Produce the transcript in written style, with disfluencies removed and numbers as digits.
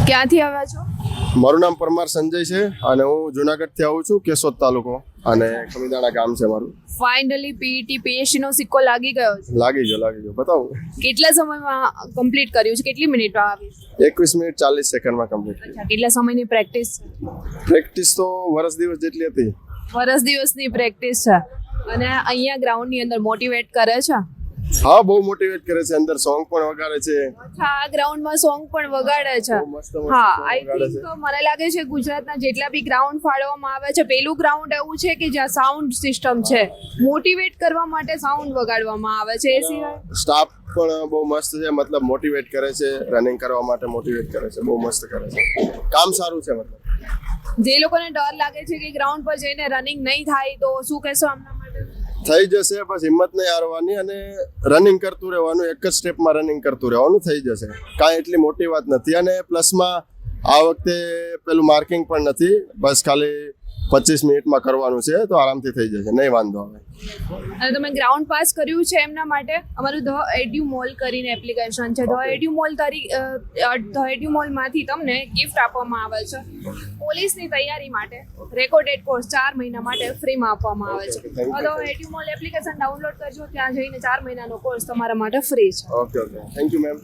ક્યાંથી આવ્યા છો? મારું નામ પરમાર સંજય છે અને હું જુનાગઢથી આવું છું, કેશોદ તાલુકો, અને ખમીદાણા ગામ છે મારું. ફાઇનલી પીઈટી પીએસસી નો સિક્કો લાગી ગયો છે. લાગી ગયો બતાવું. કેટલા સમયમાં કમ્પ્લીટ કર્યું છે? કેટલી મિનિટમાં આવી? 21 મિનિટ 40 સેકન્ડમાં કમ્પ્લીટ કરી. કેટલા સમયની પ્રેક્ટિસ? પ્રેક્ટિસ તો વર્ષ દિવસ જેટલી હતી. વર્ષ દિવસની પ્રેક્ટિસ છે. અને અહીંયા ગ્રાઉન્ડની અંદર મોટિવેટ કરે છે? હા, બહુ મોટિવેટ કરે છે. અંદર સોંગ પણ વગાડે છે. અચ્છા, આ ગ્રાઉન્ડમાં સોંગ પણ વગાડે છે. હા, આઈ થિંક મને લાગે છે ગુજરાતના જેટલા બી ગ્રાઉન્ડ ફાળવવામાં આવે છે, પેલું ગ્રાઉન્ડ એવું છે કે જ્યાં સાઉન્ડ સિસ્ટમ છે, મોટિવેટ કરવા માટે સાઉન્ડ વગાડવામાં આવે છે. એ સિવાય સ્ટાફ પણ બહુ મસ્ત છે, મતલબ મોટિવેટ કરે છે, રનિંગ કરવા માટે મોટિવેટ કરે છે, બહુ મસ્ત કરે છે. કામ સારું છે. મતલબ જે લોકોને ડર લાગે છે કે ગ્રાઉન્ડ પર જઈને રનિંગ નહીં થાય, તો શું કહેશો આમના માટે? થઈ જશે, બસ હિંમત નહીં હારવાની અને રનિંગ કરતું રહેવાનું. એક જ સ્ટેપમાં રનિંગ કરતું રહેવાનું, થઈ જશે. કાંઈ એટલી મોટી વાત નથી. અને પ્લસમાં આ વખતે પેલું માર્કિંગ પણ નથી, બસ ખાલી 25 મિનિટમાં કરવાનું છે, તો આરામથી થઈ જશે, નહીં વાંધો આવે. અને તમે ગ્રાઉન્ડ પાસ કર્યું છે એમના માટે અમારું ધ એડ્યુમોલ કરીને એપ્લિકેશન છે. ધ એડ્યુમોલમાંથી તમને ગિફ્ટ આપવામાં આવે છે. પોલીસની તૈયારી માટે રેકોર્ડેડ કોર્સ 4 મહિના માટે ફ્રીમાં આપવામાં આવે છે. ધ એડ્યુમોલ એપ્લિકેશન ડાઉનલોડ કરજો, ત્યાં જઈને 4 મહિનાનો કોર્સ તમારા માટે ફ્રી છે. Okay, thank you ma'am.